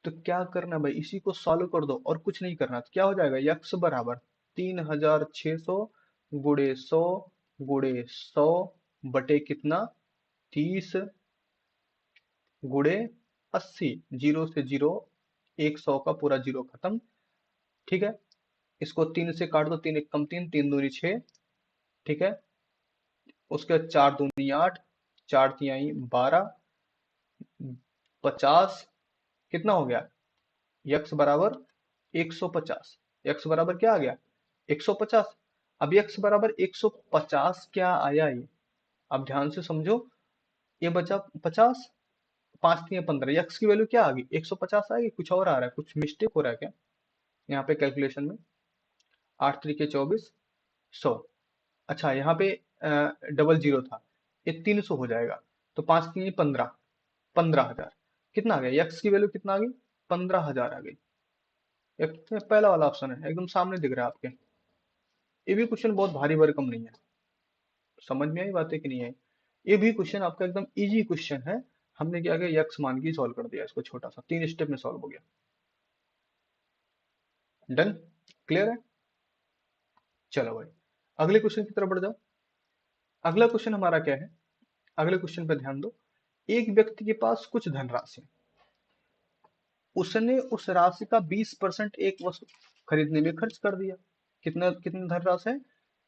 तो क्या करना भाई? इसी को सॉल्व कर दो और कुछ नहीं करना। तो क्या हो जाएगा? यक्स बराबर 3600 गुड़े 100 गुड़े 100 बटे कितना? 30 गुड़े 80। जीरो से जीरो, 100 का पूरा जीरो खत्म। ठीक है। इसको 3 से काट दो, 3 एक कम 3, 3 दूनी 6। ठीक है। उसके बाद 4 दूनी 8, 4 तिहाई 12, 50। कितना हो गया? यक्स बराबर 150। यक्स बराबर क्या आ गया? 150। अब यक्स बराबर 150 क्या आया ये? अब ध्यान से समझो। ये बचा 50, 5 तिहाई 15। यक्स की वैल्यू क्या आ गई? 150 आ गई। कुछ और आ रहा है? कुछ मिस्टेक हो रहा है क्या यहाँ पे कैलकुलेशन में? 8 त्रिके 24, 100। अच्छा, यहाँ पे डबल जीरो था, ये 300 हो जाएगा। तो 5 तिहाई 15, 15,000। कितना आ गया? यक्स की वैल्यू कितना आ गई? 15,000 आ गई। एक पहला वाला ऑप्शन है, एकदम सामने दिख रहा है आपके। ये भी क्वेश्चन बहुत भारी भरकम नहीं है। समझ में आई बातें कि नहीं आई? ये भी क्वेश्चन आपका एकदम इजी क्वेश्चन है। हमने क्या किया? यक्स मान के सॉल्व कर दिया इसको, छोटा सा 3 स्टेप में सॉल्व हो गया। डन? क्लियर है? चलो भाई, अगले क्वेश्चन की तरफ बढ़ जाओ। अगला क्वेश्चन हमारा क्या है? अगले क्वेश्चन पे ध्यान दो। एक व्यक्ति के पास कुछ धनराशि, उसने उस राशि का 20% एक वस्तु खरीदने में खर्च कर दिया। कितना कितनी धनराशि है?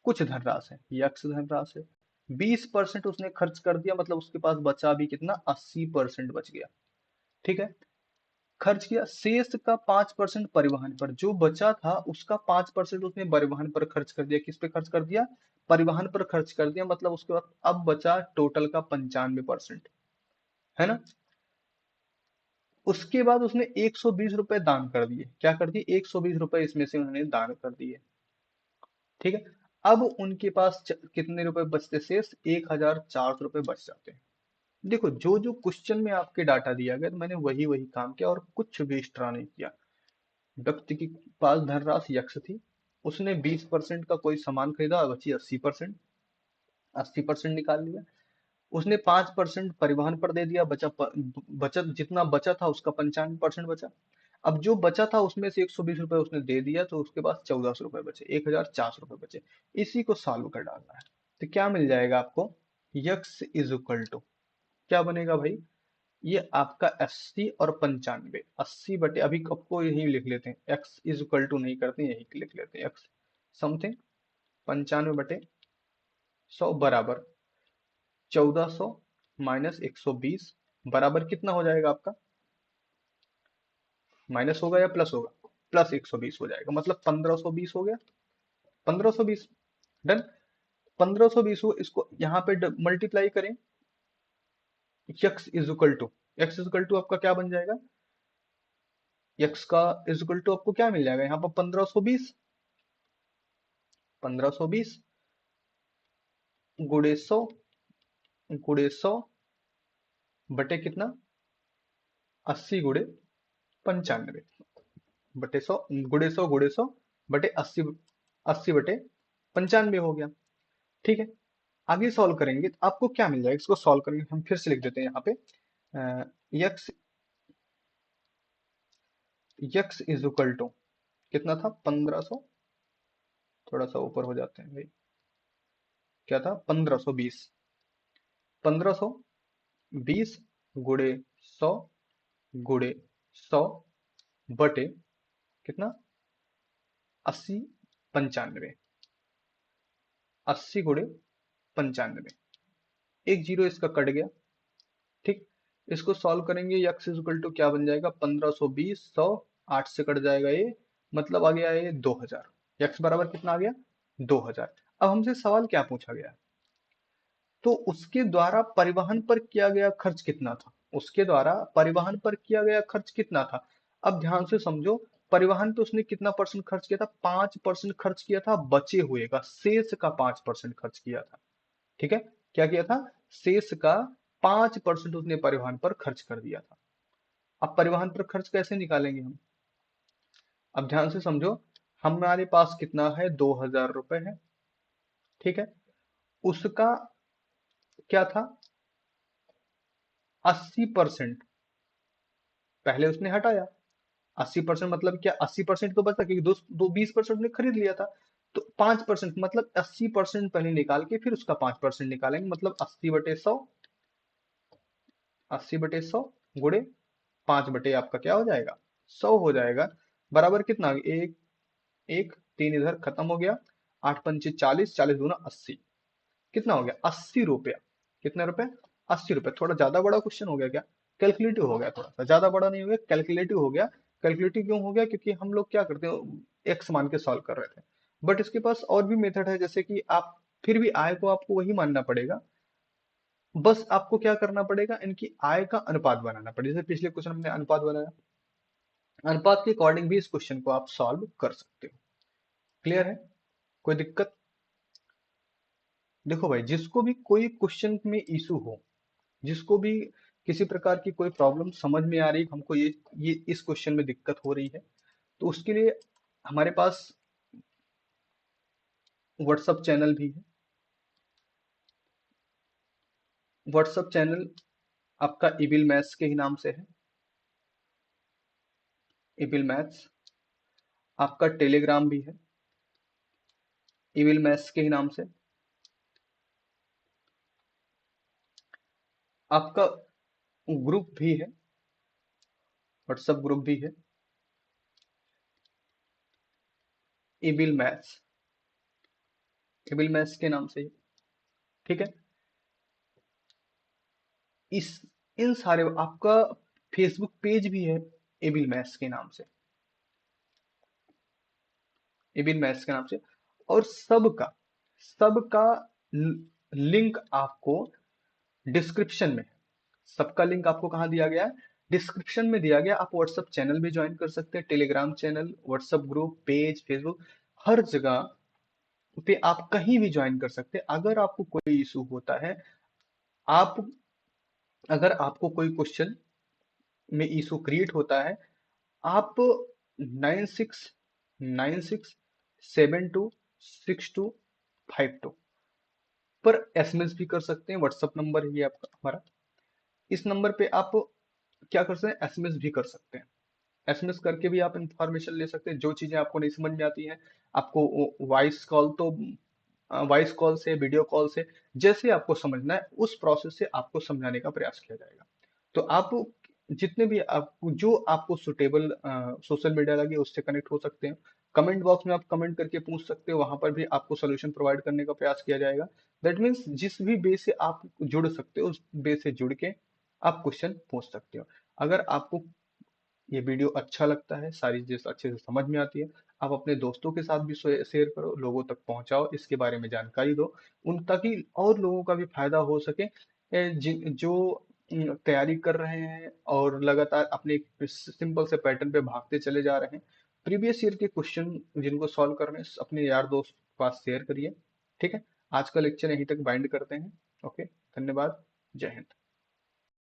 कुछ धनराशि है, यक्स धनराशि है। 20% उसने खर्च कर दिया, मतलब उसके पास बचा भी कितना? 80% बच गया। ठीक है, खर्च किया। शेष का 5% परिवहन पर, जो बचा था उसका 5% उसने परिवहन पर खर्च कर दिया। किस पे खर्च कर दिया? परिवहन पर खर्च कर दिया। मतलब उसके बाद अब बचा टोटल का 95%, है ना। उसके बाद उसने 120 रुपए दान कर दिए। क्या कर दिए? 120 रुपए इसमें से उन्होंने दान कर दिए। ठीक है, अब उनके पास कितने रुपए बचते शेष? 1400 रुपए बच जाते हैं। देखो, जो जो क्वेश्चन में आपके डाटा दिया गया, तो मैंने वही वही काम किया और कुछ भी एक्स्ट्रा नहीं किया। व्यक्ति के पास धनराशि यक्ष थी, उसने 20% का कोई सामान खरीदा, बची 80%। 80% निकाल लिया। उसने 5% परिवहन पर दे दिया, बचत जितना बचा था उसका 95% बचा। अब जो बचा था उसमें से 120 रुपए उसने दे दिया, तो उसके पास 1400 रुपए बचे, 1400 रुपए बचे। इसी को सॉल्व कर डालना है। तो क्या मिल जाएगा आपको? यक्स इज इक्वल टू, क्या बनेगा भाई? ये आपका 80 और 95, 80 बटे, अभी आपको यही लिख लेते हैं, एक्स इज इक्वल टू नहीं करते, यही लिख लेते हैं एक्स समथिंग 95/100 बराबर 1400 माइनस 120 बराबर कितना हो जाएगा आपका? माइनस होगा या प्लस होगा? प्लस 120 हो जाएगा, मतलब 1520 हो गया। 1520 डन। 1520 हो, इसको यहाँ पे मल्टीप्लाई करें। एक्स इज इक्वल टू आपका क्या बन जाएगा? एक्स का इज इक्वल टू आपको क्या मिल जाएगा यहाँ पर? 1520। 1520 गुड़े 100 गुड़े 100 बटे कितना? 80 गुड़े 95 बटे 100 गुड़े 100 गुड़े 100 बटे 80, 80 बटे 95 हो गया। ठीक है, आगे सॉल्व करेंगे तो आपको क्या मिल जाएगा? इसको सॉल्व करेंगे, हम फिर से लिख देते हैं यहाँ पे। X x is equal to कितना था? 1500, थोड़ा सा ऊपर हो जाते हैं भाई। क्या था? 1520। 1520 गुड़े 100 गुड़े 100 बटे कितना? 80 95, 80 गुड़े 95, एक जीरो इसका कट गया। ठीक, इसको सॉल्व करेंगे। यक्स इज इक्वल टू क्या बन जाएगा? 1520, 100, 8 से कट जाएगा ये, मतलब आ गया ये 2000। यक्स बराबर कितना आ गया? 2000। अब हमसे सवाल क्या पूछा गया? तो उसके द्वारा परिवहन पर किया गया खर्च कितना था? उसके द्वारा परिवहन पर किया गया खर्च कितना था? अब ध्यान से समझो, परिवहन पे उसने कितना परसेंट खर्च किया था? 5% खर्च किया था, बचे हुए का, शेष का 5% खर्च किया था। ठीक है, क्या किया था? शेष का 5% उसने परिवहन पर खर्च कर दिया था। अब परिवहन पर खर्च कैसे निकालेंगे हम? अब ध्यान से समझो, हमारे पास कितना है? 2000 रुपए है। ठीक है, उसका क्या था? 80% पहले उसने हटाया। 80% मतलब क्या? 80% तो बचा, क्योंकि दो दो 20% ने खरीद लिया था। तो 5% मतलब 80% पहले निकाल के फिर उसका 5% निकालेंगे, मतलब 80/100, 80/100 गुड़े 5 बटे आपका क्या हो जाएगा? 100 हो जाएगा। बराबर कितना? एक एक तीन इधर खत्म हो गया। 8 पंचे 40, 40 दूना 80, कितना हो गया? 80 रुपया। कितने रुपए? 80 रुपए। थोड़ा ज्यादा बड़ा क्वेश्चन हो गया क्या? कैलकुलेटिव हो गया, थोड़ा सा ज्यादा बड़ा नहीं हो गया, कैलकुलेटिव हो गया। कैलकुलेटिव क्यों हो गया? क्योंकि हम लोग क्या करते हैं, एक्स मान के सॉल्व कर रहे थे। बट इसके पास और भी मेथड है, जैसे कि आप फिर भी आय को आपको वही मानना पड़ेगा। बस आपको क्या करना पड़ेगा? इनकी आय का अनुपात बनाना पड़ेगा। जैसे पिछले क्वेश्चन हमने अनुपात बनाया, अनुपात के अकॉर्डिंग भी इस क्वेश्चन को आप सॉल्व कर सकते हो। क्लियर है? कोई दिक्कत? देखो भाई, जिसको भी कोई क्वेश्चन में इशू हो, जिसको भी किसी प्रकार की कोई प्रॉब्लम समझ में आ रही है, हमको ये इस क्वेश्चन में दिक्कत हो रही है, तो उसके लिए हमारे पास व्हाट्सअप चैनल भी है। व्हाट्सअप चैनल आपका इबिल मैथ्स के ही नाम से है। Evil maths. आपका टेलीग्राम भी है, इबिल मैथ्स के ही नाम से। आपका ग्रुप भी है, व्हाट्सएप ग्रुप भी है, एबिल मैथ्स, एबिल मैथ्स के नाम से ही, ठीक है। इस इन सारे आपका फेसबुक पेज भी है एबिल मैथ्स के नाम से, एबिल मैथ्स के नाम से। और सबका लिंक आपको डिस्क्रिप्शन में, सबका लिंक आपको कहाँ दिया गया है, डिस्क्रिप्शन में दिया गया। आप व्हाट्सएप चैनल भी ज्वाइन कर सकते हैं, Telegram channel, WhatsApp group, page, Facebook, हर जगह पे आप कहीं भी ज्वाइन कर सकते हैं। अगर आपको कोई इशू होता है, आप अगर आपको कोई क्वेश्चन में इशू क्रिएट होता है, आप 9696726252 पर एसएमएस भी कर सकते हैं। व्हाट्सएप नंबर है ये आपका हमारा। इस नंबर पे आप क्या कर सकते हैं, एसएमएस भी कर सकते हैं। एसएमएस करके भी आप इंफॉर्मेशन ले सकते हैं, जो चीजें आपको नहीं समझ में आती हैं। आपको वॉइस कॉल तो वॉइस कॉल से, वीडियो कॉल से, जैसे आपको समझना है उस प्रोसेस से आपको समझाने का प्रयास किया जाएगा। तो आप जितने भी आप जो आपको सुटेबल सोशल मीडिया लगे उससे कनेक्ट हो सकते हैं। कमेंट बॉक्स में आप कमेंट करके पूछ सकते हो, वहां पर भी आपको सोल्यूशन प्रोवाइड करने का प्रयास किया जाएगा। दैट मीन्स जिस भी बे से आप जुड़ सकते हो उस बे से जुड़ के आप क्वेश्चन पूछ सकते हो। अगर आपको ये वीडियो अच्छा लगता है, सारी चीजें अच्छे से समझ में आती है, आप अपने दोस्तों के साथ भी शेयर करो, लोगों तक पहुंचाओ, इसके बारे में जानकारी दो, उन ताकि और लोगों का भी फायदा हो सके। जो तैयारी कर रहे हैं और लगातार अपने सिंपल से पैटर्न पे भागते चले जा रहे हैं, प्रीवियस ईयर के क्वेश्चन जिनको सॉल्व करने हैं, अपने यार दोस्त के पास शेयर करिए। ठीक है, आज का लेक्चर यहीं तक बाइंड करते हैं। ओके, धन्यवाद, जय हिंद।